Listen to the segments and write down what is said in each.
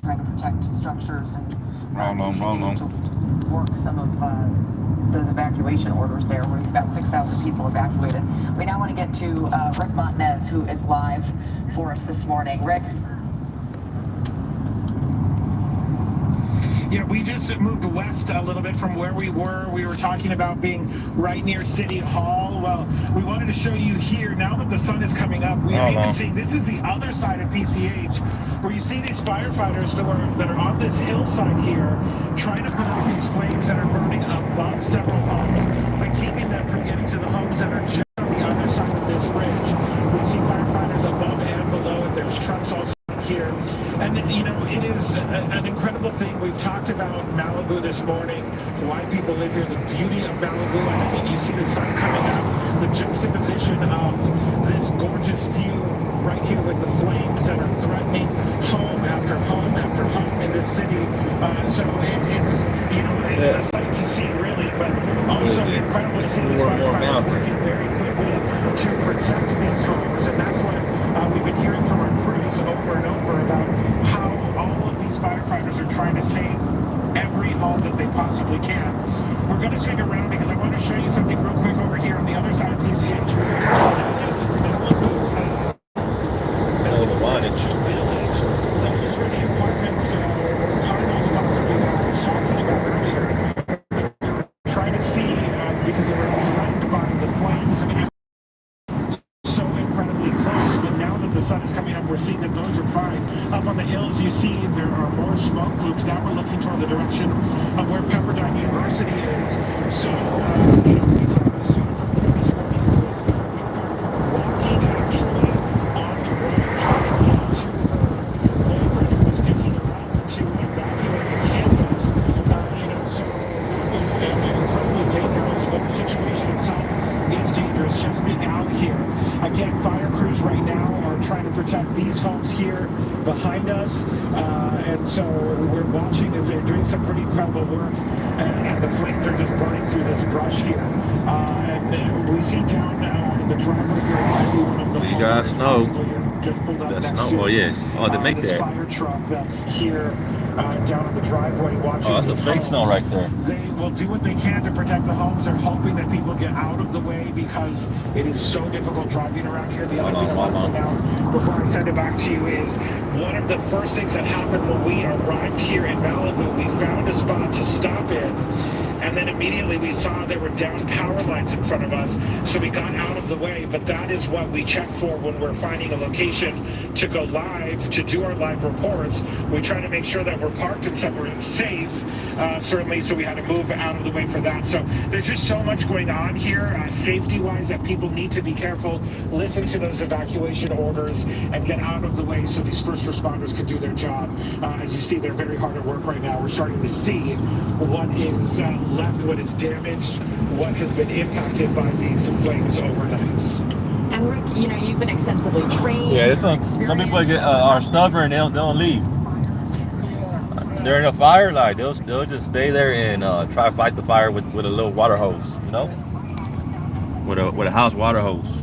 trying to protect structures and continue to work some of those evacuation orders there, where we've got 6,000 people evacuated. We now want to get to Rick Montanez, who is live for us this morning. Rick. Yeah, we just moved west a little bit from where we were. We were talking about being right near City Hall. Well, we wanted to show you here, now that the sun is coming up, we are even seeing, this is the other side of PCH, where you see these firefighters that are on this hillside here, trying to put out these flames that are burning above several homes, but keeping them from getting to the homes that are just on the other side of this ridge. We see firefighters above and below it. There's trucks also here. And, you know, it is an incredible thing. We've talked about Malibu this morning, why people live here, the beauty of Malibu. And I mean, you see the sun coming up, the juxtaposition of this gorgeous view right here with the flames that are threatening home after home after home in this city. So it's, you know, a sight to see, really, but also incredible to see these firefighters working very quickly to protect these homes. And that's what we've been hearing from our crews over and over about how all of these firefighters are trying to save every home that they possibly can. We're going to swing around because I want to show you something real quick over here on the other side of PCH. So that is Malibu. That is Wanted Village. Those were the apartments or condos possibly that I was talking about earlier. We were trying to see because they were threatened by the flames and so incredibly close, but now that the sun is coming up, we're seeing that those are fine. Up on the hills, you see there are more smoke plumes. Now we're looking toward the direction of where Pepperdine University is. So, you know, we talked to a student from there this morning who was walking actually on the road trying to get to her boyfriend who was picking her up to evacuate the campus. You know, so it was incredibly dangerous, but the situation itself is dangerous. Just being out here. Again, fire crews right now are trying to protect these homes here behind us, and so we're watching as they're doing some pretty incredible work, and the flames are just burning through this brush here. And we see down in the driveway here, one of the you guys know. just pulled up That's next to oh yeah. Oh, they make this that. fire truck that's here down on the driveway watching. Oh, that's a fake snow right there. They will do what they can to protect the homes. They're hoping that people get out of the way because it is so difficult driving around here. The other thing I want to point out before I send it back to you is one of the first things that happened when we arrived here in Malibu, we found a spot to stop in. And then immediately we saw there were down power lines in front of us, so we got out of the way. But that is what we check for when we're finding a location to go live, to do our live reports. We try to make sure that we're parked in somewhere safe, certainly, so we had to move out of the way for that. So there's just so much going on here, safety-wise, that people need to be careful, listen to those evacuation orders, and get out of the way so these first responders can do their job. As you see, they're very hard at work right now. We're starting to see what is left, what is damaged, what has been impacted by these flames overnight. And Rick, you know, you've been extensively trained. Yeah, some people are stubborn. They don't leave. During a fire, like they'll just stay there and try to fight the fire with a little water hose, you know, with a house water hose.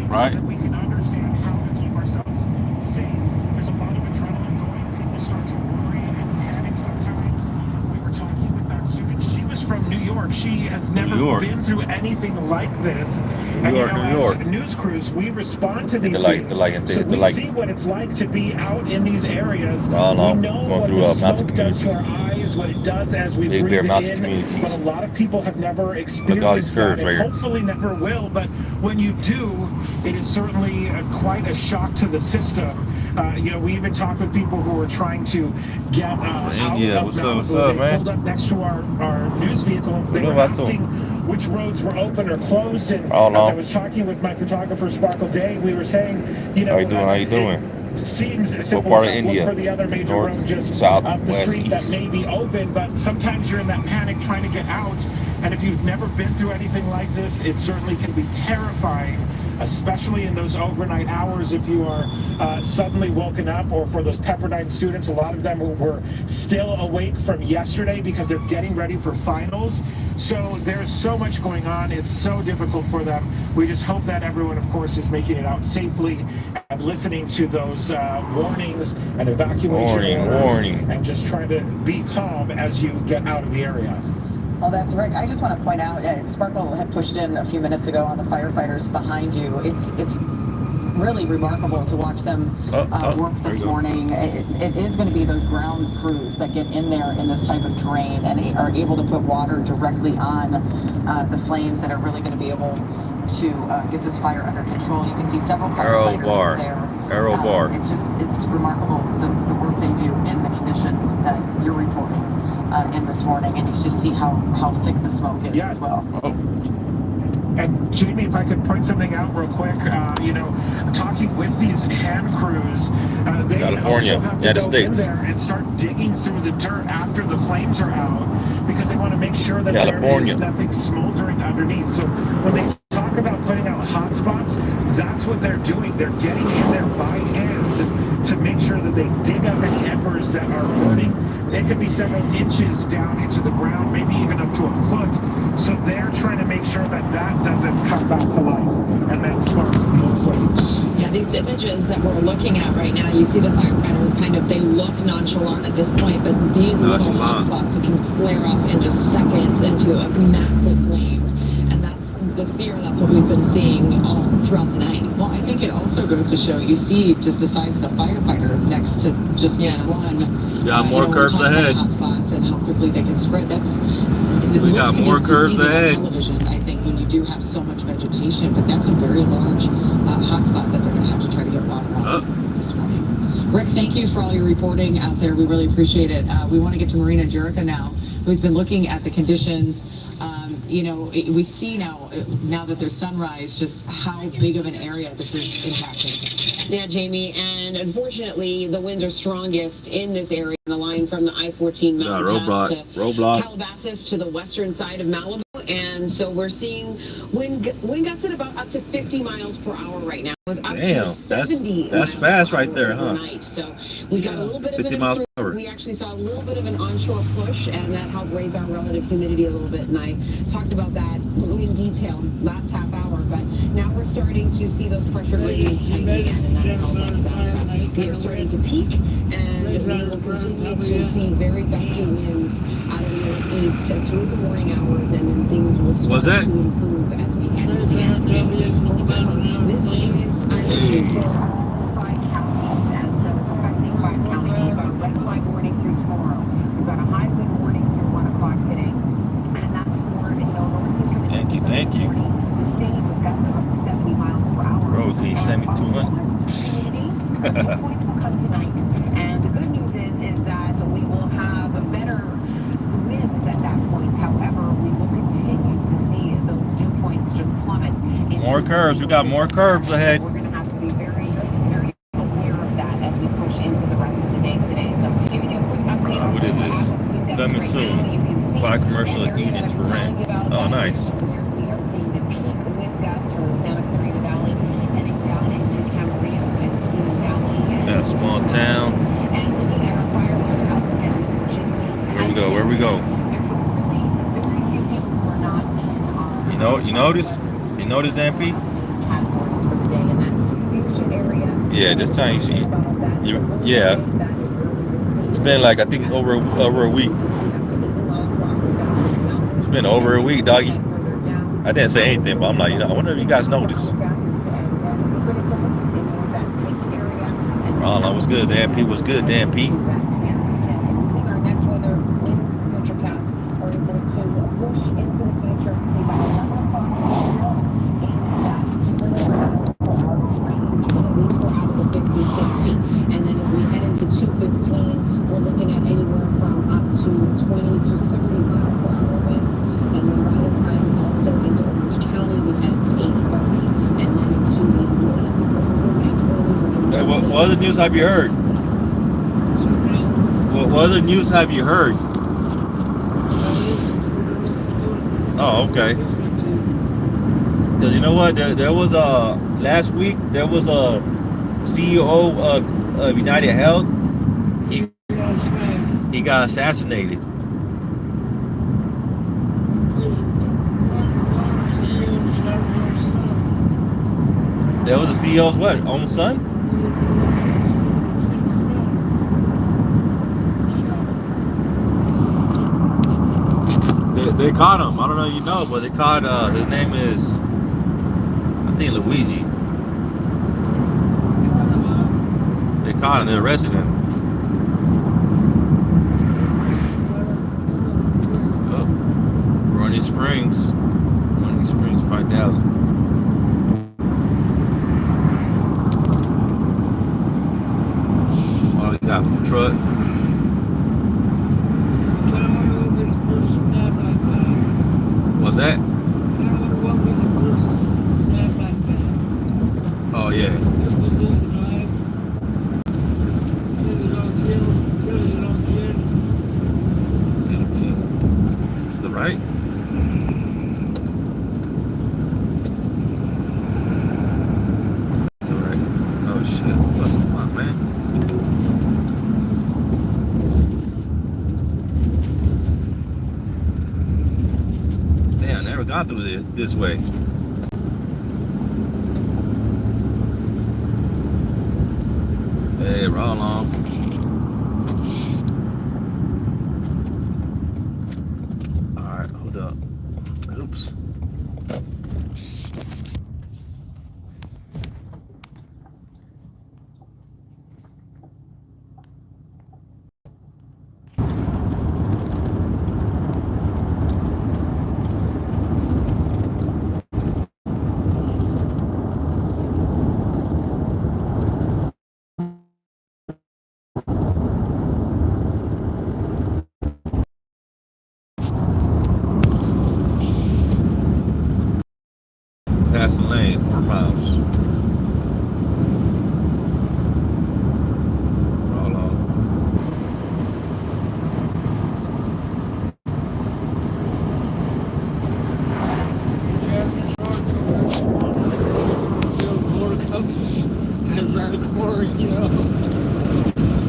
Right. So that we can understand how to keep ourselves safe. There's a lot of adrenaline going. People start to worry and panic sometimes. We were talking with that student. She was from New York. She has never been through anything like this. New York. As news crews, we respond to these scenes. So we see what it's like to be out in these areas. We know what the smoke does to our eyes, what it does as we breathe it in. But a lot of people have never experienced that, and hopefully never will. But when you do, it is certainly quite a shock to the system. You know, we even talked with people who were trying to get out of Malibu. What's up, they man? pulled up next to our news vehicle. They were asking which roads were open or closed. And as I was talking with my photographer, Sparkle Day, we were saying, you know, how you doing? It seems simple part of enough. India? Look for the other major road just south, up the west, street east. that may be open, but sometimes you're in that panic trying to get out. And if you've never been through anything like this, it certainly can be terrifying especially in those overnight hours if you are suddenly woken up, or for those Pepperdine students, a lot of them were still awake from yesterday because they're getting ready for finals. So there's so much going on. It's so difficult for them. We just hope that everyone, of course, is making it out safely and listening to those warnings and evacuation orders, and just trying to be calm as you get out of the area. Well, that's Rick. I just want to point out, Sparkle had pushed in a few minutes ago on the firefighters behind you. It's really remarkable to watch them work this morning. It is going to be those ground crews that get in there in this type of terrain and are able to put water directly on the flames that are really going to be able to get this fire under control. You can see several firefighters there. It's remarkable the work they do in the conditions that you're reporting in this morning, and you just see how thick the smoke is as well. And Jamie, if I could point something out real quick, talking with these hand crews, they California, also have to go in there and start digging through the dirt after the flames are out, because they want to make sure that there is nothing smoldering underneath. So when they talk about putting out hot spots, that's what they're doing. They're getting in there by hand to make sure that they dig up any embers that are burning. It could be several inches down into the ground, maybe even up to a foot. So they're trying to make sure that that doesn't come back to life and then spark more flames. Yeah, these images that we're looking at right now, you see the firefighters they look nonchalant at this point, but these little hot spots can flare up in just seconds into a massive flames. And that's the fear, that's what we've been seeing all throughout the night. Well, I think it also goes to show, you see just the size of the firefighter next to just this one. Got more curves ahead. Hot spots and how quickly they can spread. We got more curves ahead. Television, I think, when you do have so much vegetation, but that's a very large hot spot that they're going to have to try to get water on this morning. Rick, thank you for all your reporting out there. We really appreciate it. We want to get to Marina Jerica now, who's been looking at the conditions. We see now that there's sunrise, just how big of an area this is impacting. Yeah, Jamie, and unfortunately, the winds are strongest in this area, the line from the I-14 Mountain Pass to Calabasas to the western side of Malibu. And so we're seeing wind gusts at about up to 50 miles per hour right now. It was up to 70 that's fast right there, huh? Overnight. So we got a little bit of an we actually saw a little bit of an onshore push, and that helped raise our relative humidity a little bit. And I talked about that in detail last half hour. But now we're starting to see those pressure gradients tighten again, and that tells us that we are starting to peak, and we will continue to see very gusty winds out of the northeast through the morning hours, and then things will start to improve as we head into the afternoon. This is unusual for all 5 counties, and so it's affecting 5 counties. We've got a red flag warning through tomorrow. We've got a high wind warning through 1 o'clock today, and that's for northeastern and Thank you. Sustained with gusts of up to 70 miles per hour. Bro, can you send me 200? Dew points will come tonight, and the good news is that we will have better winds at that point. However, we will continue to see those dew points just plummet. More curves. We got more curves ahead. We're going to have to be very, very aware of that as we push into the rest of the day today. So, giving you a quick update. What is this? Coming soon. 5 commercial units for rent. Oh, nice. We are seeing the peak wind gusts from the Santa Clarita Valley heading down into Camarillo and Simi Valley. Yeah, small town. And looking at our fire weather outlook as we push into the Where we go? Very few people who are not in our You notice DMP? categories for the day in that fuchsia area. Yeah, this time you see. Yeah. It's been like, I think, over a week. It's been over a week, doggy. I didn't say anything, but I'm like, I wonder if you guys noticed. Oh, that was good. DMP was good, DMP. Using our next weather wind futurecast, we're able to push into the future and see by 11 o'clock still in that range. At least we're out of the 50-60. And then as we head into 2:15, we're looking at anywhere from up to 20 to 30 mile per hour winds. And then by the time also into Orange County, we head into 8:30, and then into the late overnight early morning. What other news have you heard? What other news have you heard? Oh, okay. Because you know what? There was last week there was a CEO of United Health. He got assassinated. There was a CEO's what? Own son? They caught him. I don't know if you know, but they caught his name is, I think, Luigi. They caught him. They arrested him. Oh, Running Springs 5,000. Oh, you got a food truck. What's that? Oh yeah. To the right. It's alright. Oh shit. Come on, man. Damn, I never got through this way. Hey, roll on. Alright, hold up. Oops. Pass the lane, 4 miles. Roll on.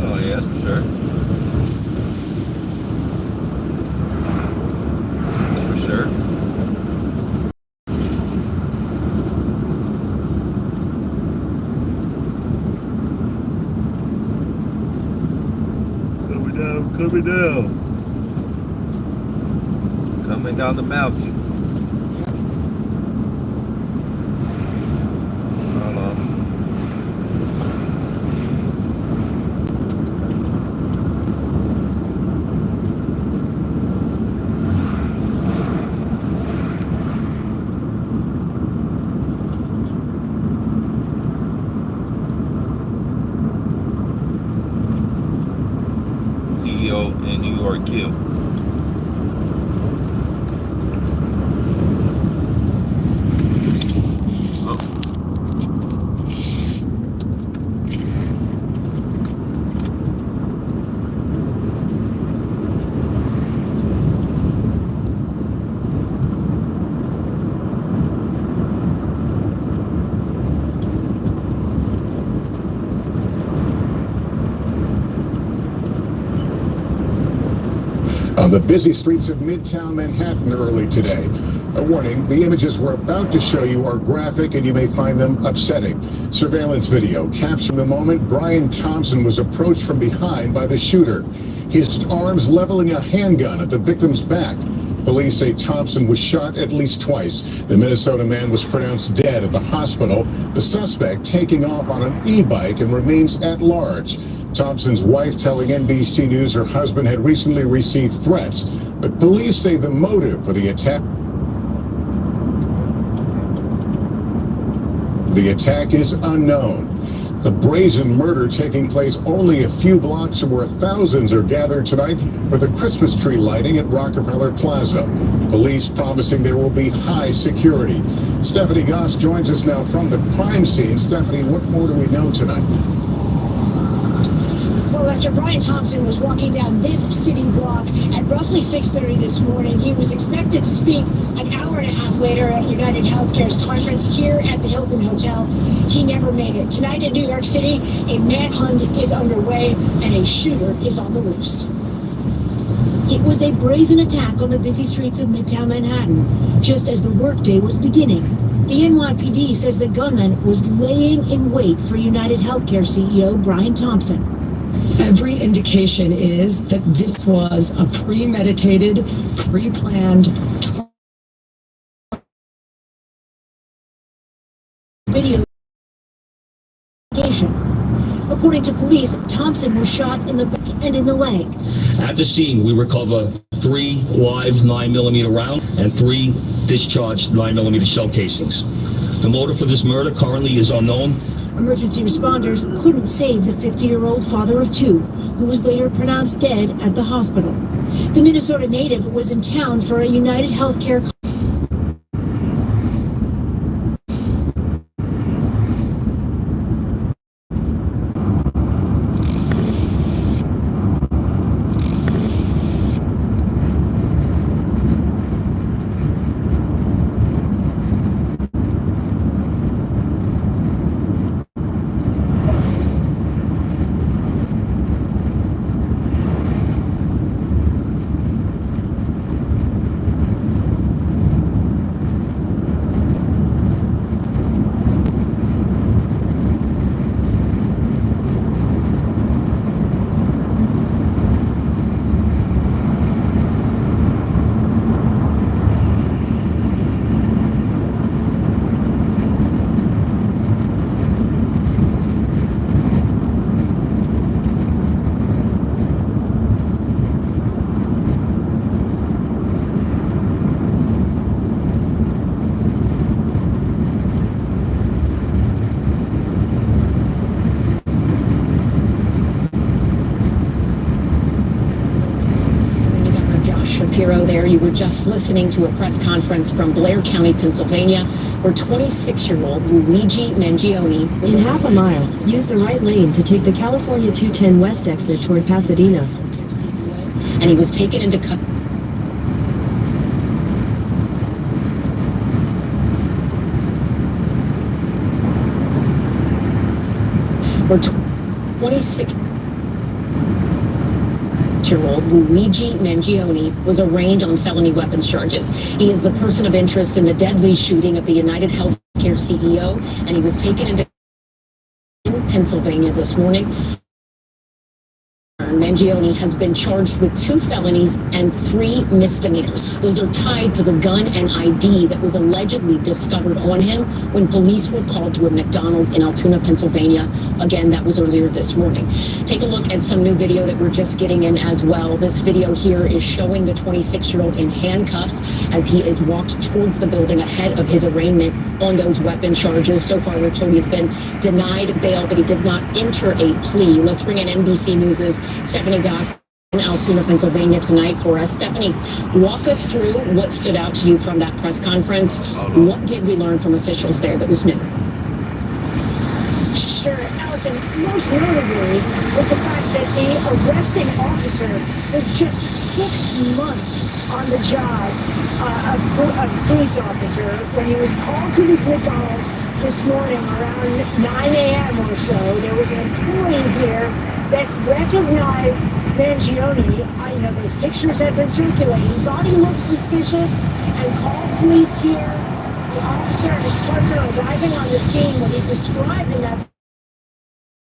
Oh yeah, that's for sure. That's for sure. Coming down. Coming down the mountain. Hold on. CEO in New York killed. On the busy streets of Midtown Manhattan early today. A warning, the images we're about to show you are graphic and you may find them upsetting. Surveillance video capturing the moment Brian Thompson was approached from behind by the shooter, his arms leveling a handgun at the victim's back. Police say Thompson was shot at least twice. The Minnesota man was pronounced dead at the hospital. The suspect taking off on an e-bike and remains at large. Thompson's wife telling NBC News her husband had recently received threats, but police say the motive for the attack is unknown. The brazen murder taking place only a few blocks from where thousands are gathered tonight for the Christmas tree lighting at Rockefeller Plaza. Police promising there will be high security. Stephanie Goss joins us now from the crime scene. Stephanie, what more do we know tonight? Well, Lester, Brian Thompson was walking down this city block at roughly 6:30 this morning. He was expected to speak an hour and a half later at United Healthcare's conference here at the Hilton Hotel. He never made it. Tonight in New York City, a manhunt is underway and a shooter is on the loose. It was a brazen attack on the busy streets of Midtown Manhattan, just as the workday was beginning. The NYPD says the gunman was laying in wait for United Healthcare CEO Brian Thompson. Every indication is that this was a premeditated, pre-planned Video. According to police, Thompson was shot in the back and in the leg. At the scene, we recover 3 live 9mm rounds and 3 discharged 9mm shell casings. The motive for this murder currently is unknown. Emergency responders couldn't save the 50-year-old father of 2, who was later pronounced dead at the hospital. The Minnesota native was in town for a United Healthcare there. You were just listening to a press conference from Blair County, Pennsylvania, where 26-year-old Luigi Mangione was in half a mile. Use the right lane to take the California 210 West exit toward Pasadena. And he was taken into custody. Where 26-year-old Luigi Mangione was arraigned on felony weapons charges. He is the person of interest in the deadly shooting of the United Healthcare CEO, and he was taken into Pennsylvania this morning. Mangione has been charged with 2 felonies and 3 misdemeanors. Those are tied to the gun and ID that was allegedly discovered on him when police were called to a McDonald's in Altoona, Pennsylvania. Again, that was earlier this morning. Take a look at some new video that we're just getting in as well. This video here is showing the 26-year-old in handcuffs as he is walked towards the building ahead of his arraignment on those weapon charges. So far, we're told he's been denied bail, but he did not enter a plea. Let's bring in NBC News' Stephanie Goss in Altoona, Pennsylvania tonight for us. Stephanie, walk us through what stood out to you from that press conference. What did we learn from officials there that was new? Sure, Allison, most notably was the fact that the arresting officer was just 6 months on the job, a police officer, when he was called to this McDonald's this morning around 9 a.m. or so. There was an employee here that recognized Mangione. Those pictures had been circulating, thought he looked suspicious, and called police here. The officer and his partner arriving on the scene, when he described in that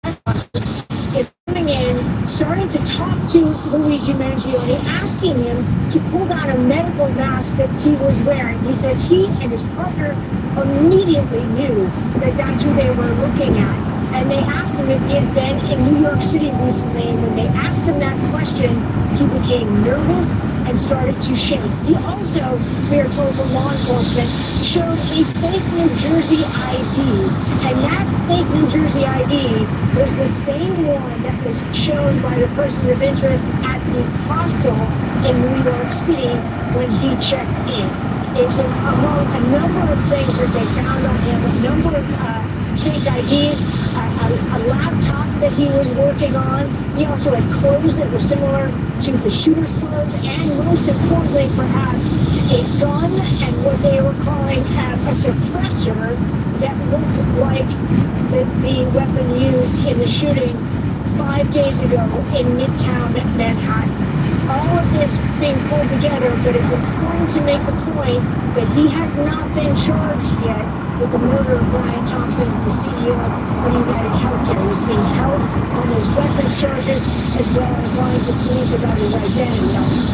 press conference, is coming in, starting to talk to Luigi Mangione, asking him to pull down a medical mask that he was wearing. He says he and his partner immediately knew that that's who they were looking at. And they asked him if he had been in New York City recently, and when they asked him that question, he became nervous and started to shake. He also, we are told from law enforcement, showed a fake New Jersey ID, and that fake New Jersey ID was the same one that was shown by the person of interest at the hostel in New York City when he checked in. is among a number of things that they found on him, a number of fake IDs, a laptop that he was working on. He also had clothes that were similar to the shooter's clothes, and most importantly, perhaps, a gun and what they were calling a suppressor that looked like the weapon used in the shooting 5 days ago in Midtown Manhattan. All of this being pulled together, but it's important to make the point that he has not been charged yet with the murder of Brian Thompson, the CEO of United Healthcare. He's being held on those weapons charges as well as lying to police about his identity also.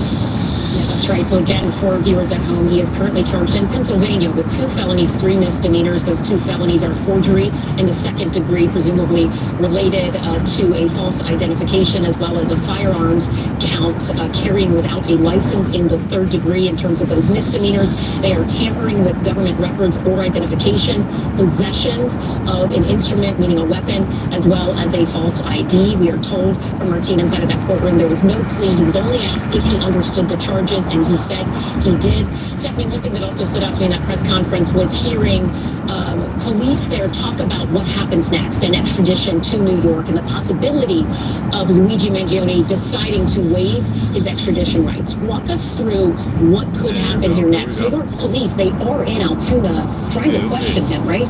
Yeah, that's right. So again, for viewers at home, he is currently charged in Pennsylvania with 2 felonies, 3 misdemeanors. Those 2 felonies are forgery in the 2nd degree, presumably related to a false identification, as well as a firearms count, carrying without a license in the 3rd degree. In terms of those misdemeanors, they are tampering with government records or identification, possessions of an instrument, meaning a weapon, as well as a false ID. We are told from our team inside of that courtroom there was no plea. He was only asked if he understood the charges, and he said he did. Stephanie, one thing that also stood out to me in that press conference was hearing police there talk about what happens next, an extradition to New York, and the possibility of Luigi Mangione deciding to waive his extradition rights. Walk us through what could happen here next. New York police, they are in Altoona trying to question him, right?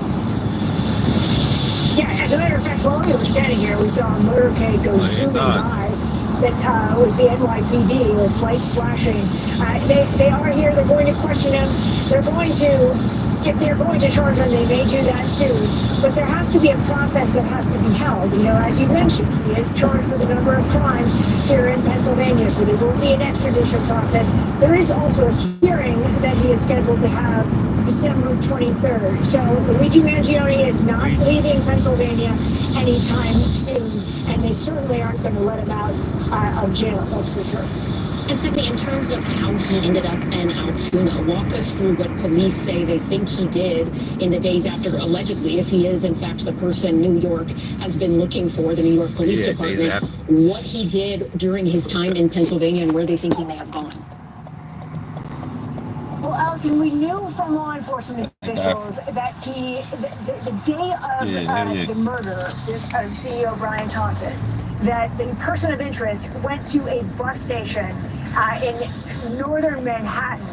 Yeah, as a matter of fact, while we were standing here, we saw a motorcade go zooming by. That was the NYPD with lights flashing. They are here. They're going to question him. They're going to, if they're going to charge him, they may do that soon. But there has to be a process that has to be held. You know, as you mentioned, he is charged with a number of crimes here in Pennsylvania, so there will be an extradition process. There is also a hearing that he is scheduled to have December 23rd. So Luigi Mangione is not leaving Pennsylvania anytime soon, and they certainly aren't going to let him out of jail, that's for sure. And Stephanie, in terms of how he ended up in Altoona, walk us through what police say they think he did in the days after, allegedly, if he is in fact the person New York has been looking for, the New York Police Department, what he did during his time in Pennsylvania and where they think he may have gone. Well, Allison, we knew from law enforcement officials that the day of the murder of CEO Brian Thompson, that the person of interest went to a bus station in northern Manhattan,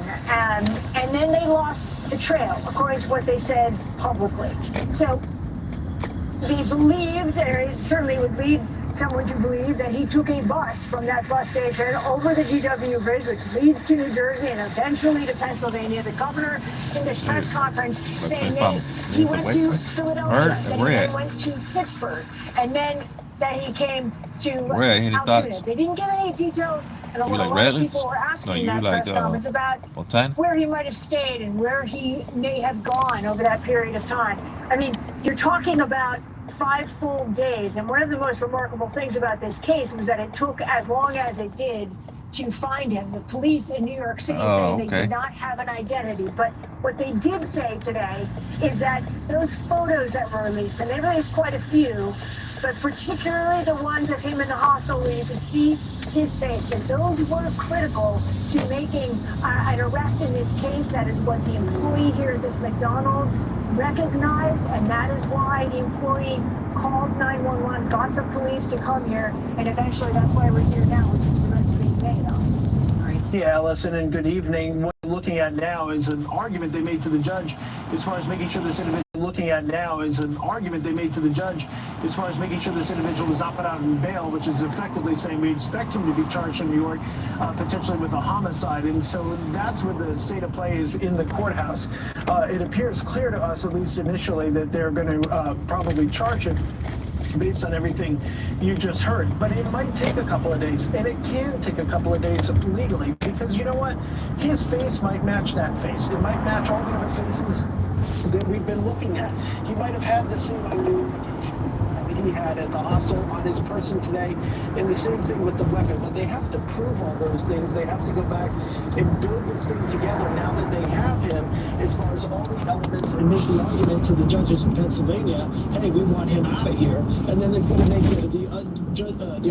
and then they lost the trail, according to what they said publicly. So they believed, or it certainly would lead someone to believe, that he took a bus from that bus station over the GW Bridge, which leads to New Jersey and eventually to Pennsylvania. The governor in this press conference saying that he went to Philadelphia, then he then went to Pittsburgh, and then that he came to Altoona. They didn't get any details, and a lot of people were asking in that press conference about where he might have stayed and where he may have gone over that period of time. I mean, you're talking about 5 full days, and one of the most remarkable things about this case was that it took as long as it did to find him. The police in New York City say they did not have an identity, but what they did say today is that those photos that were released, and they released quite a few, but particularly the ones of him in the hostel where you could see his face, that those were critical to making an arrest in this case. That is what the employee here at this McDonald's recognized, and that is why the employee called 911, got the police to come here, and eventually that's why we're here now with this arrest being made. Yeah, Allison, and good evening. What we're looking at now is an argument they made to the judge as far as making sure this individual was not put out on bail, which is effectively saying we expect him to be charged in New York, potentially with a homicide. And so that's where the state of play is in the courthouse. It appears clear to us, at least initially, that they're going to probably charge him based on everything you just heard. But it might take a couple of days, and it can take a couple of days legally, because you know what? His face might match that face. It might match all the other faces that we've been looking at. He might have had the same identification that he had at the hostel on his person today, and the same thing with the weapon. But they have to prove all those things. They have to go back and build this thing together now that they have him, as far as all the elements, and make the argument to the judges in Pennsylvania, hey, we want him out of here. And then they've got to make the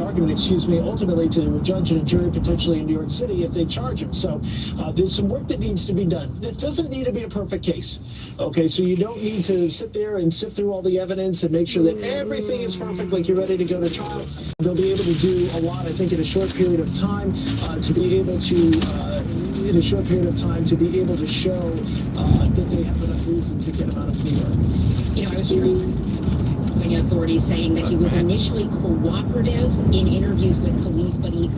argument, ultimately to a judge and a jury potentially in New York City if they charge him. So there's some work that needs to be done. This doesn't need to be a perfect case. Okay, so you don't need to sit there and sift through all the evidence and make sure that everything is perfect, like you're ready to go to trial. They'll be able to do a lot, I think, in a short period of time to be able to show that they have enough reason to get him out of New York. You know, I was struck. Pennsylvania authorities saying that he was initially cooperative in interviews with police, but he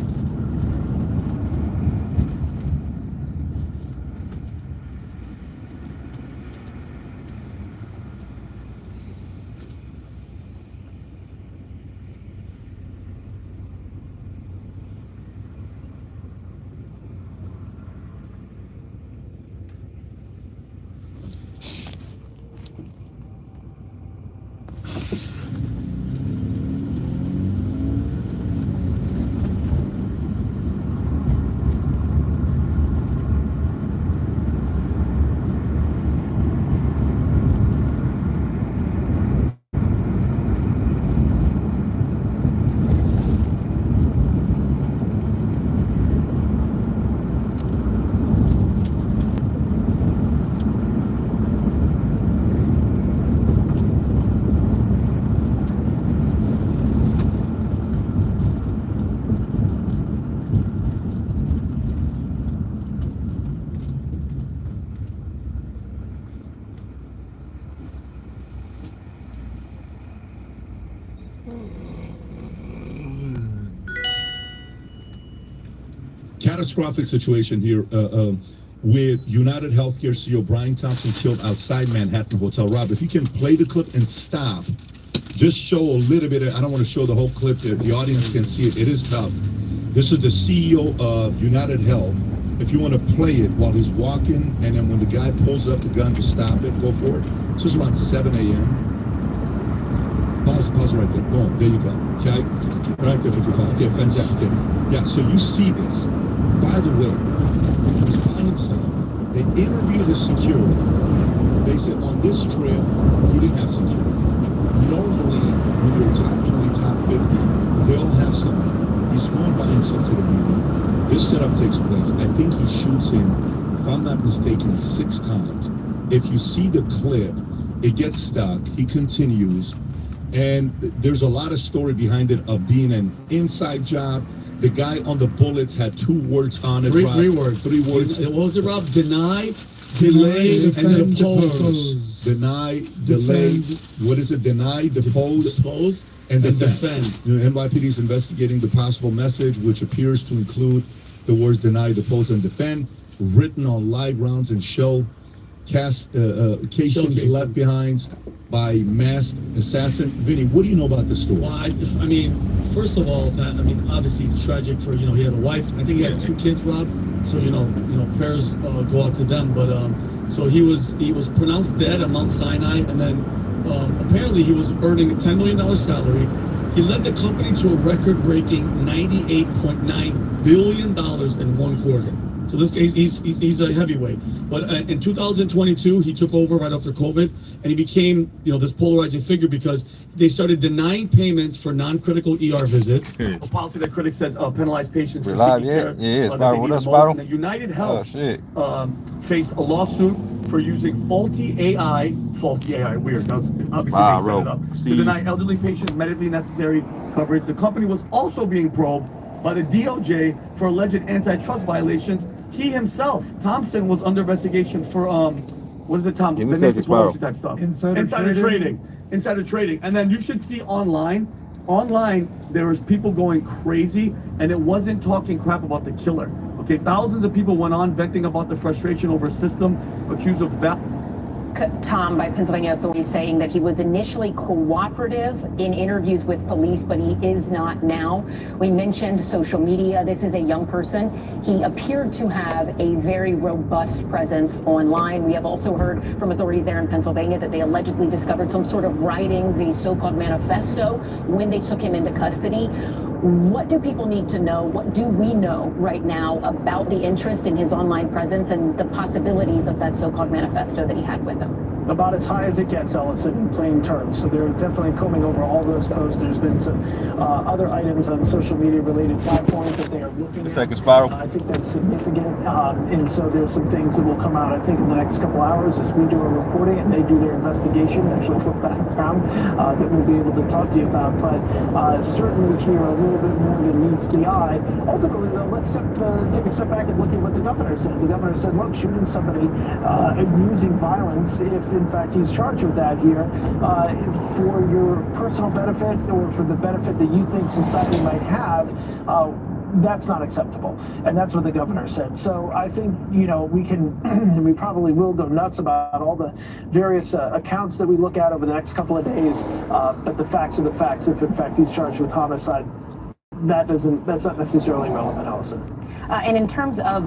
Catastrophic situation here with United Healthcare CEO Brian Thompson killed outside Manhattan Hotel. Rob, if you can play the clip and stop, just show a little bit. I don't want to show the whole clip. The audience can see it. It is tough. This is the CEO of United Health. If you want to play it while he's walking, and then when the guy pulls up the gun to stop it, go for it. This is around 7 a.m. Pause right there. Boom, there you go. Okay? Right there for your pause. Okay, fantastic. Yeah, so you see this. By the way, he's by himself. They interviewed his security. They said on this trip, he didn't have security. Normally, when you're top 20, top 50, they all have somebody. He's going by himself to the meeting. This setup takes place. I think he shoots him, if I'm not mistaken, 6 times. If you see the clip, it gets stuck. He continues. And there's a lot of story behind it of being an inside job. The guy on the bullets had 2 words on it. Three words. What was it, Rob? Deny, delay, and depose. Deny, delay. What is it? Deny, depose, and defend. NYPD is investigating the possible message, which appears to include the words deny, depose, and defend, written on live rounds and shell casings left behind by masked assassin. Vinny, what do you know about this story? Well, I mean, first of all, obviously it's tragic for, he had a wife. I think he had 2 kids, Rob. So, prayers go out to them. But so he was pronounced dead at Mount Sinai, and then apparently he was earning a $10 million salary. He led the company to a record-breaking $98.9 billion in 1 quarter. So this he's a heavyweight. But in 2022, he took over right after COVID, and he became this polarizing figure because they started denying payments for non-critical ER visits, a policy that critics says penalize patients for seeking care. Yeah, Spiral. What up, Spiral? United Health faced a lawsuit for using faulty AI, weird. That's obviously they set it up to deny elderly patients medically necessary coverage. The company was also being probed by the DOJ for alleged antitrust violations. He himself, Thompson, was under investigation for what is it, Tom? The Nancy Pelosi type stuff. Insider trading. And then you should see online there was people going crazy, and it wasn't talking crap about the killer. Okay, thousands of people went on venting about the frustration over a system accused of Tom, by Pennsylvania authorities saying that he was initially cooperative in interviews with police, but he is not now. We mentioned social media. This is a young person. He appeared to have a very robust presence online. We have also heard from authorities there in Pennsylvania that they allegedly discovered some sort of writings, a so-called manifesto, when they took him into custody. What do people need to know? What do we know right now about the interest in his online presence and the possibilities of that so-called manifesto that he had with him? About as high as it gets, Ellison, in plain terms. So they're definitely combing over all those posts. There's been some other items on social media related platforms that they are looking at. Second spiral. I think that's significant. And so there's some things that will come out, I think, in the next couple hours as we do our reporting and they do their investigation, actually flip back around, that we'll be able to talk to you about. But certainly here a little bit more than meets the eye. Ultimately, though, let's take a step back and look at what the governor said. The governor said, look, shooting somebody using violence, if in fact he's charged with that here, for your personal benefit or for the benefit that you think society might have, that's not acceptable. And that's what the governor said. So I think, you know, we can, and we probably will go nuts about all the various accounts that we look at over the next couple of days. But the facts are the facts. If in fact he's charged with homicide, that's not necessarily relevant, Allison. And in terms of